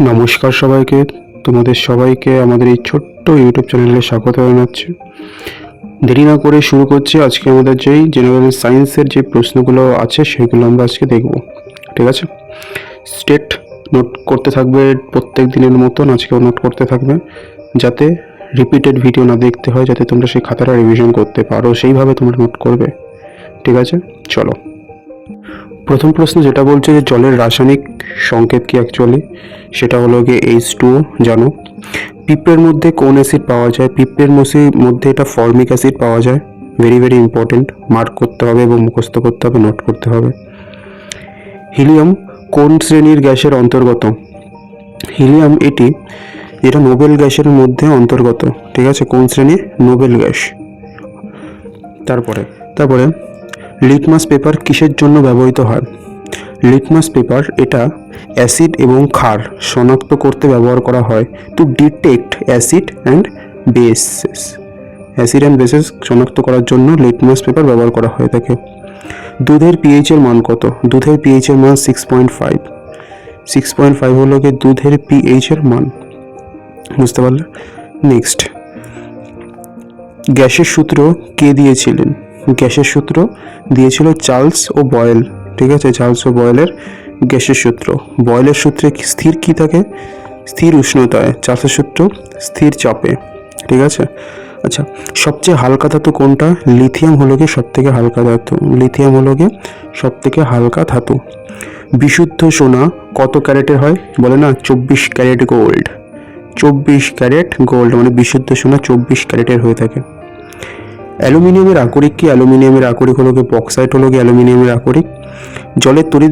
নমস্কার সবাইকে, তোমাদের সবাইকে আমাদের এই ছোট্ট ইউটিউব চ্যানেলে স্বাগত জানাচ্ছি। দেরি না করে শুরু করছি। আজকে আমাদের যেই জেনারেল সায়েন্সের যে প্রশ্নগুলো আছে সেগুলো আমরা আজকে দেখব। ঠিক আছে, স্টেট নোট করতে থাকবে প্রত্যেক দিনের মতন, আজকেও নোট করতে থাকবে, যাতে রিপিটেড ভিডিও না দেখতে হয়, যাতে তোমরা সেই খাতাটা রিভিশন করতে পারো, সেইভাবে তোমরা নোট করবে। ঠিক আছে, চলো। প্রথম প্রশ্ন যেটা বলছে যে জলের রাসায়নিক সংকেত কি অ্যাকচুয়ালি, সেটা হলো গিয়ে H2O। জানো পিঁপড়ের মধ্যে কোন অ্যাসিড পাওয়া যায়? পিঁপড়ের মধ্যে এটা ফর্মিক অ্যাসিড পাওয়া যায়। ভেরি ভেরি ইম্পর্টেন্ট, মার্ক করতে হবে এবং মুখস্থ করতে হবে, নোট করতে হবে। হিলিয়াম কোন শ্রেণীর গ্যাসের অন্তর্গত? হিলিয়াম এটি যেটা নোবেল গ্যাসের মধ্যে অন্তর্গত। ঠিক আছে, কোন শ্রেণী? Nobel gas. তারপরে লিটমাস পেপার কিসের জন্য ব্যবহৃত হয়? লিটমাস পেপার এটা অ্যাসিড এবং ক্ষার শনাক্ত করতে ব্যবহার করা হয়। To detect acid and bases, acid and bases শনাক্ত করার জন্য লিটমাস পেপার ব্যবহার করা হয়ে থাকে। দুধের পিএইচ এর মান কত? দুধের পিএইচ এর মান 6.5। 6.5 হলো গিয়ে দুধের পিএইচ এর মান। বুঝতে পারলে? নেক্সট, গ্যাসের সূত্র কে দিয়েছিলেন? গ্যাসের সূত্র দিয়েছিল চার্লস ও বয়েল। ঠিক আছে, চার্লস ও বয়েলের গ্যাসের সূত্র। বয়েলের সূত্রে স্থির কি থাকে? স্থির উষ্ণতায়। চার্লসের সূত্র স্থির চাপে। ঠিক আছে, আচ্ছা, সবচেয়ে হালকা ধাতু কোনটা? লিথিয়াম হলো গিয়ে সব থেকে হালকা ধাতু। লিথিয়াম হলো গিয়ে সব থেকে হালকা ধাতু। বিশুদ্ধ সোনা কত ক্যারেটের হয়? বলে না 24 ক্যারেট গোল্ড। 24 ক্যারেট গোল্ড মানে বিশুদ্ধ সোনা 24 ক্যারেটের হয়ে থাকে। অ্যালুমিনিয়ামের আকরিক কি? অ্যালুমিনিয়ামের আকরিক হলো গিয়ে বক্সাইট হলো গিয়ে অ্যালুমিনিয়ামের আকরিক। জলের তড়িৎ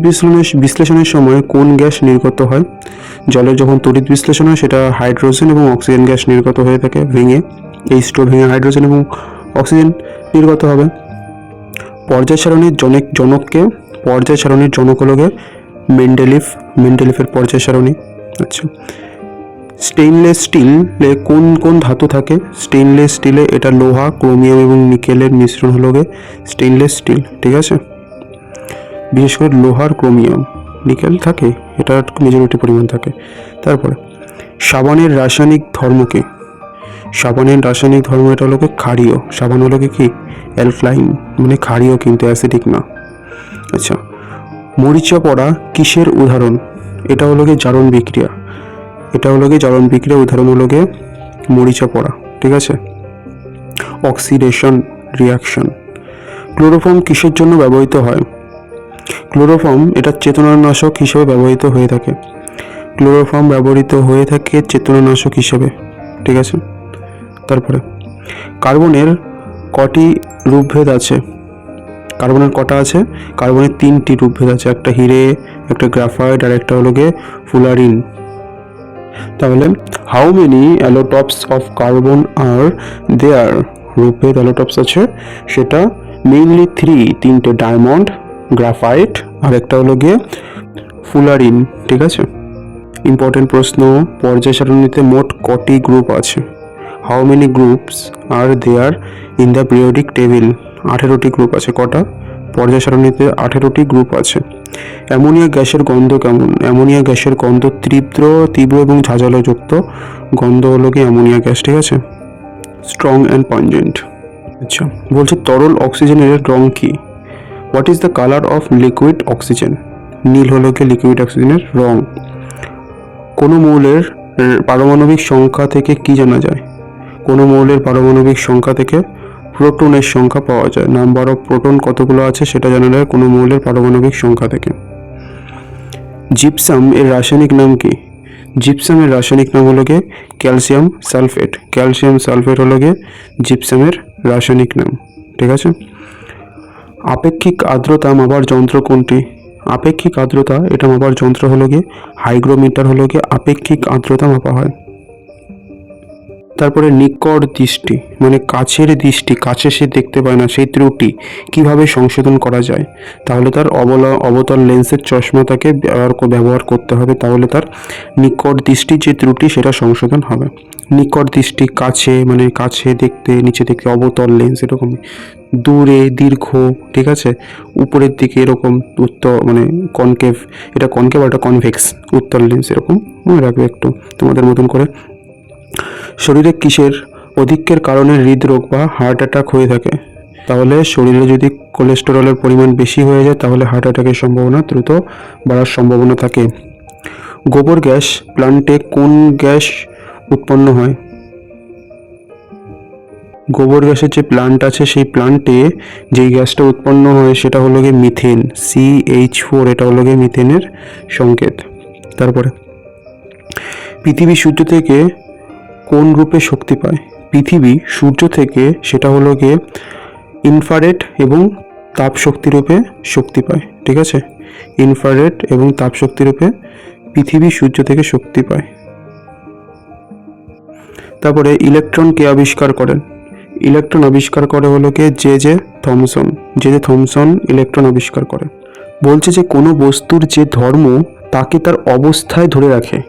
বিশ্লেষণের সময় কোন গ্যাস নির্গত হয়? জলের যখন তড়িৎ বিশ্লেষণ হয় সেটা হাইড্রোজেন এবং অক্সিজেন গ্যাস নির্গত হয়ে থাকে। ভেঙে H2O ভেঙে হাইড্রোজেন এবং অক্সিজেন নির্গত হবে। পর্যায় সারণীর জনককে? পর্যায় সারণীর জনক হলো গিয়ে মেন্ডেলিফের পর্যায় সারণী। আচ্ছা, স্টেইনলেস স্টিলে কোন কোন ধাতু থাকে? স্টেইনলেস স্টিলে এটা লোহা, ক্রোমিয়াম এবং নিকেলের মিশ্রণ হলো গিয়ে স্টেইনলেস স্টিল। ঠিক আছে, বিশেষ করে লোহার, ক্রোমিয়াম, নিকেল থাকে, এটা মেজরিটি পরিমাণ থাকে। তারপরে সাবানের রাসায়নিক ধর্ম কি? সাবানের রাসায়নিক ধর্ম এটা হলো গিয়ে ক্ষারীয়। সাবান হলো গিয়ে কি? অ্যালকালাইন, মানে ক্ষারীয় কিন্তু অ্যাসিডিক না। আচ্ছা, মরিচা পড়া কিসের উদাহরণ? এটা হলো গিয়ে জারণ বিক্রিয়া। এটা হলো গিয়ে জারণ বিক্রিয়া, উদাহরণ হলো গিয়ে মরিচা পড়া। ঠিক আছে, অক্সিডেশন রিয়াকশন। ক্লোরোফর্ম কিসের জন্য ব্যবহৃত হয়? ক্লোরোফর্ম এটা চেতনানাশক হিসেবে ব্যবহৃত হয়ে থাকে। ক্লোরোফর্ম ব্যবহৃত হয়ে থাকে চেতনানাশক হিসেবে। ঠিক আছে, তারপরে কার্বনের কটি রূপভেদ আছে? কার্বনের কটা আছে? কার্বনের 3টি রূপভেদ আছে, একটা হিরে, একটা গ্রাফাইট আর একটা হলো গিয়ে ফুলারিন। তাহলে হাউ মেনি অ্যালোটপস অফ কার্বন আর দেয়ার? রূপভেদ অ্যালোটপস আছে সেটা মেইনলি 3টে, ডায়মন্ড, গ্রাফাইট আর একটা হলো গিয়ে ফুলারিন। ঠিক আছে, ইম্পর্টেন্ট প্রশ্ন, পর্যায় সারণীতে মোট কটি গ্রুপ আছে? How many groups are there in the periodic table? 18টি গ্রুপ আছে। কটা? পর্যায় সারণীতে 18টি গ্রুপ আছে। অ্যামোনিয়া গ্যাসের গন্ধ কেমন? অ্যামোনিয়া গ্যাসের গন্ধ তীব্র এবং ঝাঁঝালো যুক্ত গন্ধ হলো গিয়ে অ্যামোনিয়া গ্যাস। ঠিক আছে, স্ট্রং অ্যান্ড পঞ্জেন্ট। আচ্ছা, বলছে তরল অক্সিজেনের রং কি? What is the colour of liquid oxygen? নীল হলো গিয়ে লিকুইড অক্সিজেনের রং। কোনো মৌলের পারমাণবিক সংখ্যা থেকে কি জানা যায়? কোনো মৌলের পারমাণবিক সংখ্যা থেকে প্রোটনের সংখ্যা পাওয়া যায়। নাম্বার অফ প্রোটন কতগুলো আছে সেটা জানা যায় কোনো মৌলের পারমাণবিক সংখ্যা থেকে। জিপসাম এর রাসায়নিক নাম কি? জিপসামের রাসায়নিক নাম হলো গিয়ে ক্যালসিয়াম সালফেট। ক্যালসিয়াম সালফেট হলো গিয়ে জিপসামের রাসায়নিক নাম। ঠিক আছে, আপেক্ষিক আর্দ্রতা মাপার যন্ত্র কোনটি? আপেক্ষিক আর্দ্রতা এটা মাপার যন্ত্র হলো গিয়ে হাইগ্রোমিটার হলো গিয়ে আপেক্ষিক আর্দ্রতা মাপা হয়। তারপরে নিকট দৃষ্টি মানে কাছের দৃষ্টি, কাছে সে দেখতে পায় না, সেই ত্রুটি কিভাবে সংশোধন করা যায়? তাহলে তার অবতল লেন্সের চশমা তাকে ব্যবহার করতে হবে, তাহলে তার নিকট দৃষ্টি যে ত্রুটি সেটা সংশোধন হবে। নিকট দৃষ্টি কাছে মানে কাছে দেখতে, নিচে দেখতে, অবতল লেন্স এরকমই। দূরে, দীর্ঘ, ঠিক আছে, উপরের দিকে এরকম উত্তর মানে কনকেভ, এটা কনকেভ আর এটা কনভেক্স, উত্তর লেন্স, এরকম মনে রাখবে একটু তোমাদের মতন করে। শরীরে কিসের অধিক্যের কারণে হৃদরোগ বা হার্ট অ্যাটাক হয়ে থাকে? তাহলে শরীরে যদি কোলেস্টেরলের পরিমাণ বেশি হয়ে যায় তাহলে হার্ট অ্যাটাকের সম্ভাবনা দ্রুত বাড়ার সম্ভাবনা থাকে। গোবর গ্যাস প্লান্টে কোন গ্যাস উৎপন্ন হয়? গোবর গ্যাসের যে প্লান্ট আছে সেই প্লান্টে যেই গ্যাসটা উৎপন্ন হয় সেটা হলো গিয়ে মিথেন, CH4, এটা হলো গিয়ে মিথেনের সংকেত। তারপরে পৃথিবী সূর্য থেকে কোন রূপে শক্তি পায়? পৃথিবী সূর্য থেকে সেটা হলো গিয়ে ইনফ্রারেড এবং তাপ শক্তি রূপে শক্তি পায়, ঠিক আছে, ইনফ্রারেড এবং তাপ শক্তি রূপে পৃথিবী সূর্য থেকে শক্তি পায়। তারপরে ইলেকট্রন কে আবিষ্কার করেন? ইলেকট্রন আবিষ্কার করে হলো গিয়ে জে থমসন ইলেকট্রন আবিষ্কার করে। বলছে যে কোনো বস্তুর যে ধর্ম তাকে তার অবস্থায় ধরে রাখে।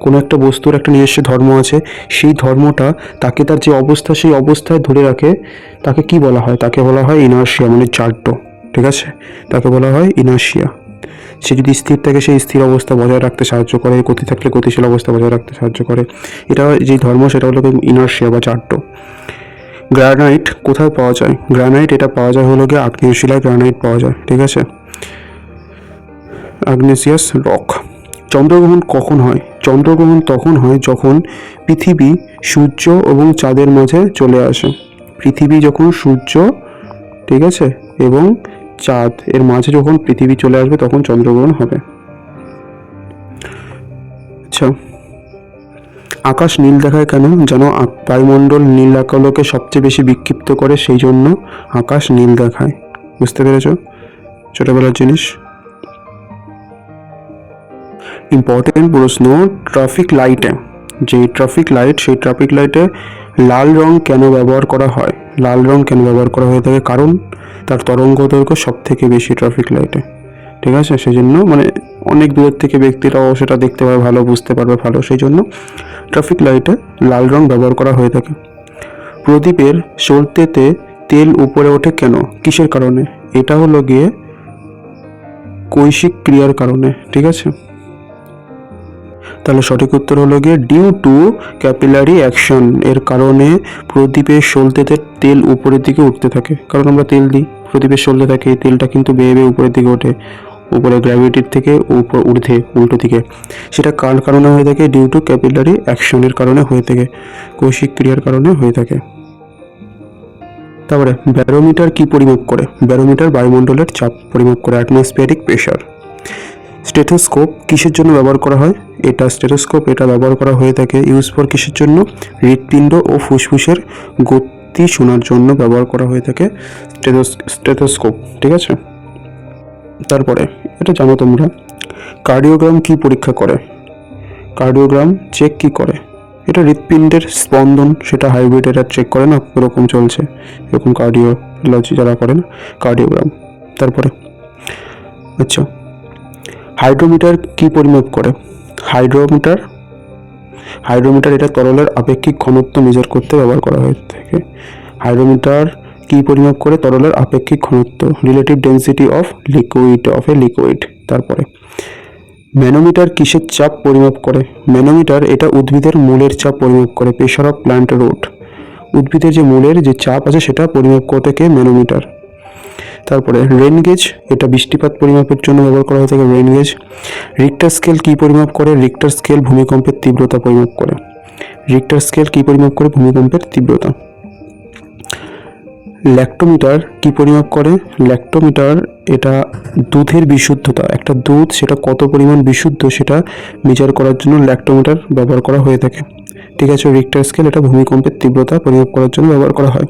কোনো একটা বস্তুর একটা নিজস্ব ধর্ম আছে, সেই ধর্মটা তাকে তার যে অবস্থা সেই অবস্থায় ধরে রাখে, তাকে কি বলা হয়? তাকে বলা হয় ইনার্শিয়া, মানে জাড্য, ঠিক আছে, তাকে বলা হয় ইনার্শিয়া। সে যদি স্থির থাকে সেই স্থির অবস্থা বজায় রাখতে সাহায্য করে, গতি থাকলে গতিশীল অবস্থা বজায় রাখতে সাহায্য করে। এটা যে ধর্ম সেটা হলো ইনার্শিয়া বা জাড্য। গ্রানাইট কোথায় পাওয়া যায়? গ্রানাইট এটা পাওয়া যায় হলো গিয়ে আগ্নেয় শিলায় গ্রানাইট পাওয়া যায়, ঠিক আছে, আগ্নেসিয়াস রক। চন্দ্রগ্রহণ কখন হয়? চন্দ্রগ্রহণ তখন হয় যখন পৃথিবী, সূর্য এবং চাঁদের মাঝে চলে আসে। পৃথিবী যখন সূর্য, ঠিক আছে, এবং চাঁদ এর মাঝে যখন পৃথিবী চলে আসবে তখন চন্দ্রগ্রহণ হবে। আচ্ছা, আকাশ নীল দেখায় কেন? যেন বায়ুমণ্ডল নীল আলোকে সবচেয়ে বেশি বিক্ষিপ্ত করে, সেই জন্য আকাশ নীল দেখায়। বুঝতে পেরেছ? ছোটবেলার জিনিস। ইম্পর্টেন্ট প্রশ্ন, ট্রাফিক লাইটে যে ট্রাফিক লাইট, সেই ট্রাফিক লাইটে লাল রং কেন ব্যবহার করা হয়? লাল রং কেন ব্যবহার করা হয়ে থাকে? কারণ তার তরঙ্গ দৈর্ঘ্য সব থেকে বেশি ট্রাফিক লাইটে, ঠিক আছে, সেই জন্য মানে অনেক দূরের থেকে ব্যক্তিরাও সেটা দেখতে পাবে ভালো, বুঝতে পারবে ভালো, সেই জন্য ট্রাফিক লাইটে লাল রং ব্যবহার করা হয়ে থাকে। প্রদীপের সলতেতে তেল উপরে ওঠে কেন? কিসের কারণে? এটা হলো গিয়ে কৈশিক ক্রিয়ার কারণে, ঠিক আছে। তাহলে সঠিক উত্তর হলো গিয়ে ডিউ টু ক্যাপিলারি অ্যাকশন, এর কারণে প্রদীপের সলতেতে তেল উপরের দিকে উঠতে থাকে। কারণ আমরা তেল দিই, প্রদীপের সলতে থাকে, তেলটা কিন্তু বেয়ে বেয়ে উপরের দিকে ওঠে, উপরে গ্র্যাভিটির থেকে উপর ঊর্ধ্বে উল্টো দিকে। সেটা কার কারণে হয়ে থাকে? ডিউ টু ক্যাপিলারি অ্যাকশনের কারণে হয়ে থাকে, কৌশিক ক্রিয়ার কারণে হয়ে থাকে। তারপরে ব্যারোমিটার কি পরিমাপ করে? ব্যারোমিটার বায়ুমণ্ডলের চাপ পরিমাপ করে, অ্যাটমসফিয়ারিক প্রেশার। স্টেথোস্কোপ কিসের জন্য ব্যবহার করা হয়? স্টেথোস্কোপ এটা ব্যবহার করা হয়ে থাকে ইউজ ফর কিসের জন্য? হৃৎপিণ্ড ও ফুসফুসের গতি শোনার জন্য ব্যবহার করা হয়ে থাকে স্টেথোস্কোপ, ঠিক আছে। তারপরে এটা জানো তোমরা, কার্ডিওগ্রাম কি পরীক্ষা করে? কার্ডিওগ্রাম চেক কি করে? এটা হৃৎপিণ্ডের স্পন্দন, সেটা হাইব্রিড, এটা চেক করে না এরকম চলছে, এরকম কার্ডিওলজি যারা করে না, কার্ডিওগ্রাম। তারপরে আচ্ছা, হাইড্রোমিটার কি পরিমাপ করে? হাইড্রোমিটার এটা তরলের আপেক্ষিক ঘনত্ব মেজার করতে ব্যবহার করা হয়ে থাকে। হাইড্রোমিটার কি পরিমাপ করে? তরলের আপেক্ষিক ঘনত্ব, relative density of a liquid. তারপরে ম্যানোমিটার কিসের চাপ পরিমাপ করে? ম্যানোমিটার এটা উদ্ভিদের মূলের চাপ পরিমাপ করে, প্রেশার অফ প্ল্যান্ট রুট, উদ্ভিদের যে মূলের যে চাপ আছে সেটা পরিমাপ করে থাকে ম্যানোমিটার। তারপরে রেন গেজ এটা বৃষ্টিপাত পরিমাপের জন্য ব্যবহার করা হয়ে থাকে, রেন গেজ। রিক্টার স্কেল কি পরিমাপ করে? রিক্টার স্কেল ভূমিকম্পের তীব্রতা পরিমাপ করে। রিক্টার স্কেল কি পরিমাপ করে? ভূমিকম্পের তীব্রতা। ল্যাক্টোমিটার কি পরিমাপ করে? ল্যাক্টোমিটার এটা দুধের বিশুদ্ধতা, একটা দুধ সেটা কত পরিমাণ বিশুদ্ধ সেটা মেজার করার জন্য ল্যাক্টোমিটার ব্যবহার করা হয়ে থাকে, ঠিক আছে। রিক্টার স্কেল এটা ভূমিকম্পের তীব্রতা পরিমাপ করার জন্য ব্যবহার করা হয়।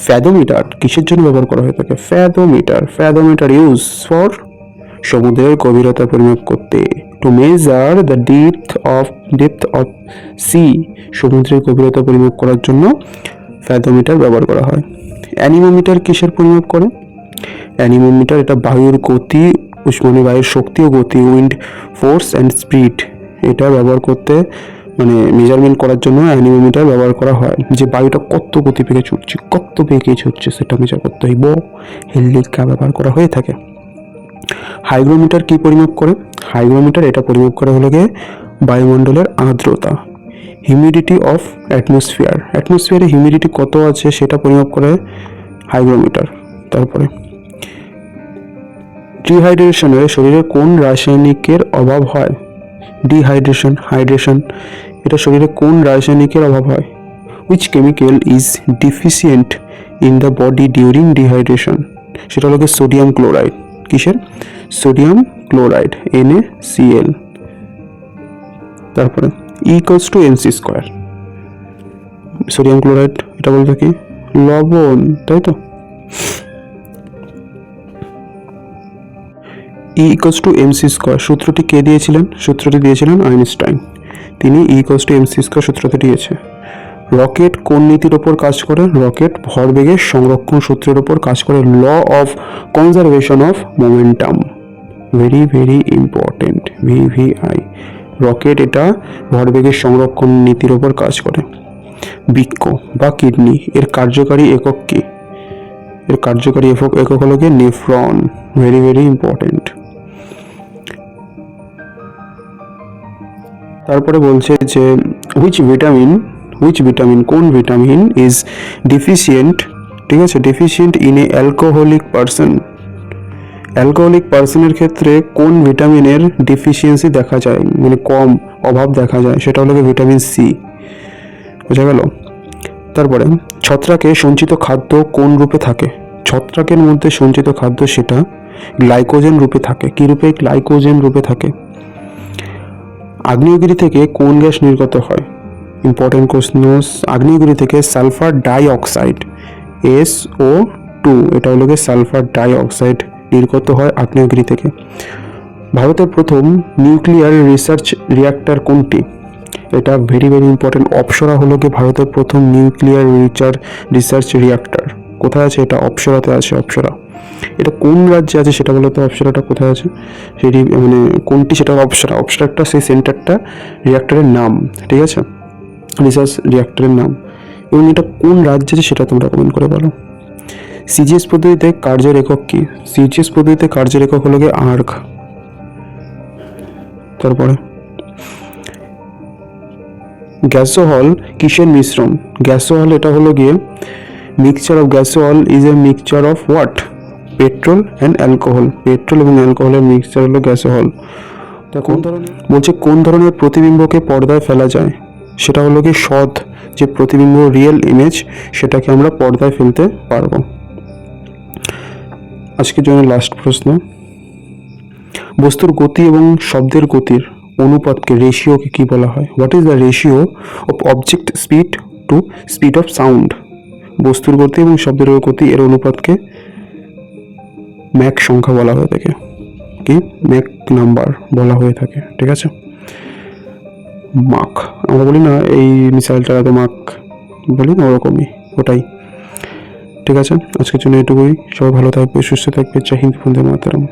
ফ্যাদোমিটার কিসের জন্য ব্যবহার করা হয়ে থাকে? ফ্যাদোমিটার ইউজ ফর সমুদ্রের গভীরতা পরিমাপ করতে, to measure the depth of sea, সমুদ্রের গভীরতা পরিমাপ করার জন্য ফ্যাদোমিটার ব্যবহার করা হয়। অ্যানিমোমিটার কিসের পরিমাপ করে? অ্যানিমোমিটার এটা বায়ুর গতি, মানে বায়ুর শক্তি ও গতি, উইন্ড ফোর্স অ্যান্ড স্পিড, এটা ব্যবহার করতে মানে মেজারমেন্ট করার জন্য অ্যানিমোমিটার ব্যবহার করা হয়, যে বায়ুটা কত গতিবেগে ছুটছে, কত বেগে ছুটছে সেটা মেজার করতে হইব, হেলিকা ব্যবহার করা হয়ে থাকে। হাইগ্রোমিটার কি পরিমাপ করে? হাইগ্রোমিটার এটা পরিমাপ করে হলো গিয়ে বায়ুমণ্ডলের আর্দ্রতা, হিউমিডিটি অফ অ্যাটমসফিয়ার, অ্যাটমসফিয়ারে হিউমিডিটি কত আছে সেটা পরিমাপ করে হাইগ্রোমিটার। তারপরে ডিহাইড্রেশনে শরীরে কোন রাসায়নিকের অভাব হয়? ডিহাইড্রেশন, হাইড্রেশন, এটা শরীরে কোন রাসায়নিকের অভাব হয়? Which chemical is deficient in the body during dehydration? সেটা হলো সোডিয়াম ক্লোরাইড। কিসের? Sodium chloride, NaCl। তারপরে E=mc²। সোডিয়াম ক্লোরাইড এটা বলতে কি? লবণ, তাই তো? E=mc², সূত্রটি কে দিয়েছিলেন? সূত্রটি দিয়েছিলেন আইনস্টাইন। তিনি E=mc² সূত্রটি দিয়েছে। রকেট কোন নীতির ওপর কাজ করে? রকেট ভরবেগের সংরক্ষণ সূত্রের ওপর কাজ করে, law of conservation of momentum. Very very important, VVI। Rocket এটা ভরবেগের সংরক্ষণ নীতির ওপর কাজ করে। বৃক্ক বা কিডনি এর কার্যকারী একক কি? এর কার্যকারী একক হলো গিয়ে নেফ্রন। Very very important. তারপরে বলছে যে হুইচ ভিটামিন কোন ভিটামিন ইজ ডিফিসিয়েন্ট, ঠিক আছে, deficient in a alcoholic person. Alcoholic পারসনের ক্ষেত্রে কোন ভিটামিনের ডিফিসিয়েন্সি দেখা যায়, মানে কম অভাব দেখা যায়, সেটা হলো ভিটামিন সি। বোঝা গেল? তারপরে ছত্রাকে সঞ্চিত খাদ্য কোন রূপে থাকে? ছত্রাকের মধ্যে সঞ্চিত খাদ্য সেটা গ্লাইকোজেন রূপে থাকে। কি রূপে? গ্লাইকোজেন রূপে থাকে। আগ্নেয়গিরি থেকে কোন গ্যাস নির্গত হয়? Important question. আগ্নেয়গিরি থেকে সালফার ডাইঅক্সাইড, SO2, এটা হলো গিয়ে সালফার ডাইঅক্সাইড নির্গত হয় আগ্নেয়গিরি থেকে। ভারতের প্রথম নিউক্লিয়ার রিসার্চ রিঅ্যাক্টর কোনটি? এটা ভেরি ভেরি ইম্পর্টেন্ট। অপ্সরা হলো গিয়ে ভারতের প্রথম নিউক্লিয়ার রিসার্চ রিঅ্যাক্টর। কোথায় আছে? এটা অপ্সরাতে আছে। অপ্সরা এটা কোন রাজ্যে আছে সেটা বলতো? অপ্সরাটা কোথায় আছে সেটি, মানে কোনটি সেটা? অপ্সরাটা সেই সেন্টারটা, রিঅ্যাক্টরের নাম, ঠিক আছে, রিসার্চ রিঅ্যাক্টরের নাম। এবং এটা কোন রাজ্যে আছে সেটা তোমরা কমেন্ট করে বলো। CGS পদ্ধতিতে কার্যের একক কি? CGS পদ্ধতিতে কার্যের একক হলো গিয়ে আর্গ। তারপরে গ্যাসোহল কিসের মিশ্রণ? গ্যাসোহল এটা হলো গিয়ে mixture of, gasohol is a mixture of what? Petrol and alcohol. Petrol এবং অ্যালকোহলের মিক্সচার হলো গ্যাসোহল। কোন ধরনের বলছে কোন ধরনের প্রতিবিম্বকে পর্দায় ফেলা যায়? সেটা হলো কি সৎ যে প্রতিবিম্ব, রিয়েল ইমেজ, সেটাকে আমরা পর্দায় ফেলতে পারবো। আজকের জন্য লাস্ট প্রশ্ন। বস্তুর গতি এবং শব্দের গতির অনুপাতকে, রেশিওকে কি বলা হয়? What is the ratio of object speed to speed of sound? বস্তুর গতি এবং শব্দের গতি এর অনুপাতকে ম্যাক সংখ্যা বলা হয়ে থাকে। কি? ম্যাক নাম্বার বলা হয়ে থাকে, ঠিক আছে। মাক আমরা বলি না, এই মিসাইলটা তো মাক বলি না, ওরকমই, ওটাই, ঠিক আছে। আজকের জন্য এটুকুই। সবাই ভালো থাকবে, সুস্থ থাকবে। জয় হিন্দ, বন্দে মাতরম।